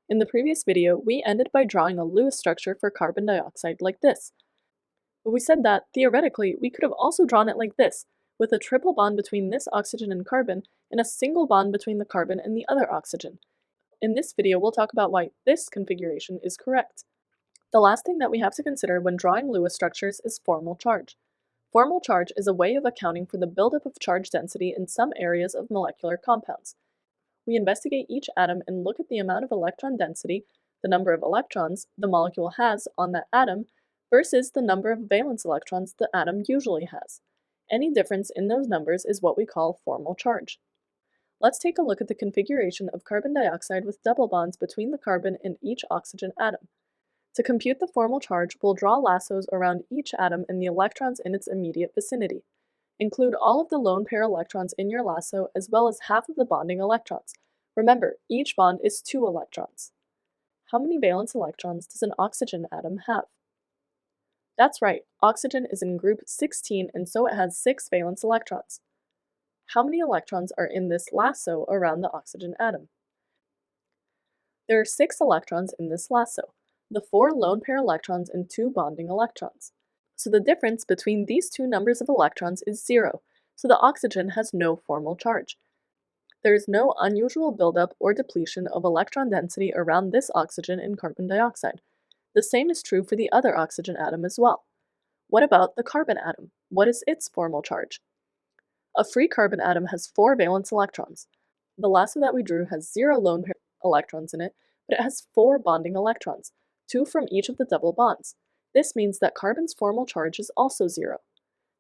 In the previous video, we ended by drawing a Lewis structure for carbon dioxide like this. But we said that, theoretically, we could have also drawn it like this, with a triple bond between this oxygen and carbon, and a single bond between the carbon and the other oxygen. In this video, we'll talk about why this configuration is correct. The last thing that we have to consider when drawing Lewis structures is formal charge. Formal charge is a way of accounting for the buildup of charge density in some areas of molecular compounds. We investigate each atom and look at the amount of electron density, the number of electrons the molecule has on that atom, versus the number of valence electrons the atom usually has. Any difference in those numbers is what we call formal charge. Let's take a look at the configuration of carbon dioxide with double bonds between the carbon and each oxygen atom. To compute the formal charge, we'll draw lassos around each atom and the electrons in its immediate vicinity. Include all of the lone pair electrons in your lasso as well as half of the bonding electrons. Remember, each bond is 2 electrons. How many valence electrons does an oxygen atom have? That's right, oxygen is in group 16 and so it has 6 valence electrons. How many electrons are in this lasso around the oxygen atom? There are 6 electrons in this lasso, the 4 lone pair electrons and 2 bonding electrons. So the difference between these two numbers of electrons is 0, so the oxygen has no formal charge. There is no unusual buildup or depletion of electron density around this oxygen in carbon dioxide. The same is true for the other oxygen atom as well. What about the carbon atom? What is its formal charge? A free carbon atom has 4 valence electrons. The lasso that we drew has 0 lone pair electrons in it, but it has 4 bonding electrons, 2 from each of the double bonds. This means that carbon's formal charge is also 0.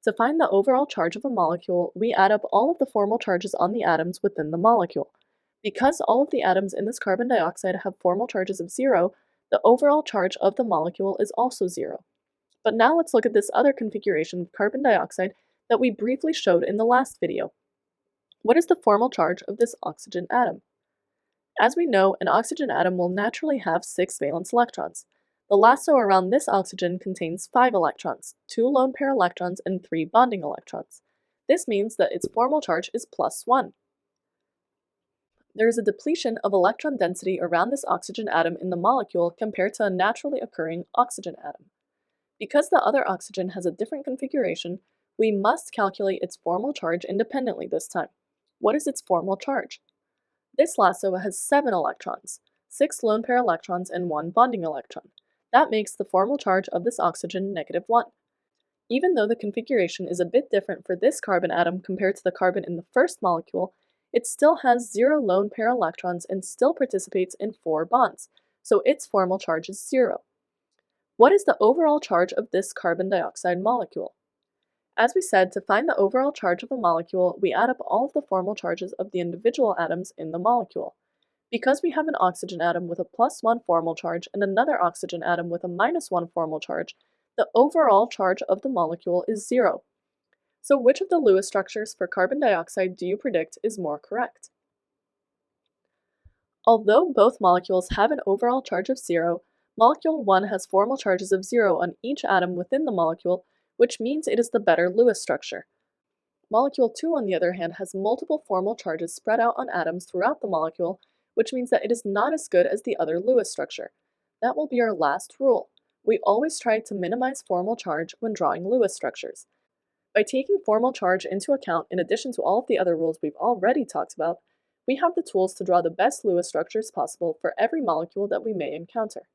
To find the overall charge of a molecule, we add up all of the formal charges on the atoms within the molecule. Because all of the atoms in this carbon dioxide have formal charges of 0, the overall charge of the molecule is also 0. But now let's look at this other configuration of carbon dioxide that we briefly showed in the last video. What is the formal charge of this oxygen atom? As we know, an oxygen atom will naturally have 6 valence electrons. The lasso around this oxygen contains 5 electrons, 2 lone pair electrons, and 3 bonding electrons. This means that its formal charge is +1. There is a depletion of electron density around this oxygen atom in the molecule compared to a naturally occurring oxygen atom. Because the other oxygen has a different configuration, we must calculate its formal charge independently this time. What is its formal charge? This lasso has 7 electrons, 6 lone pair electrons, and 1 bonding electron. That makes the formal charge of this oxygen -1. Even though the configuration is a bit different for this carbon atom compared to the carbon in the first molecule, it still has 0 lone pair electrons and still participates in 4 bonds, so its formal charge is 0. What is the overall charge of this carbon dioxide molecule? As we said, to find the overall charge of a molecule, we add up all of the formal charges of the individual atoms in the molecule. Because we have an oxygen atom with a +1 formal charge and another oxygen atom with a -1 formal charge, the overall charge of the molecule is 0. So which of the Lewis structures for carbon dioxide do you predict is more correct? Although both molecules have an overall charge of 0, molecule 1 has formal charges of 0 on each atom within the molecule, which means it is the better Lewis structure. Molecule 2, on the other hand, has multiple formal charges spread out on atoms throughout the molecule, which means that it is not as good as the other Lewis structure. That will be our last rule. We always try to minimize formal charge when drawing Lewis structures. By taking formal charge into account in addition to all of the other rules we've already talked about, we have the tools to draw the best Lewis structures possible for every molecule that we may encounter.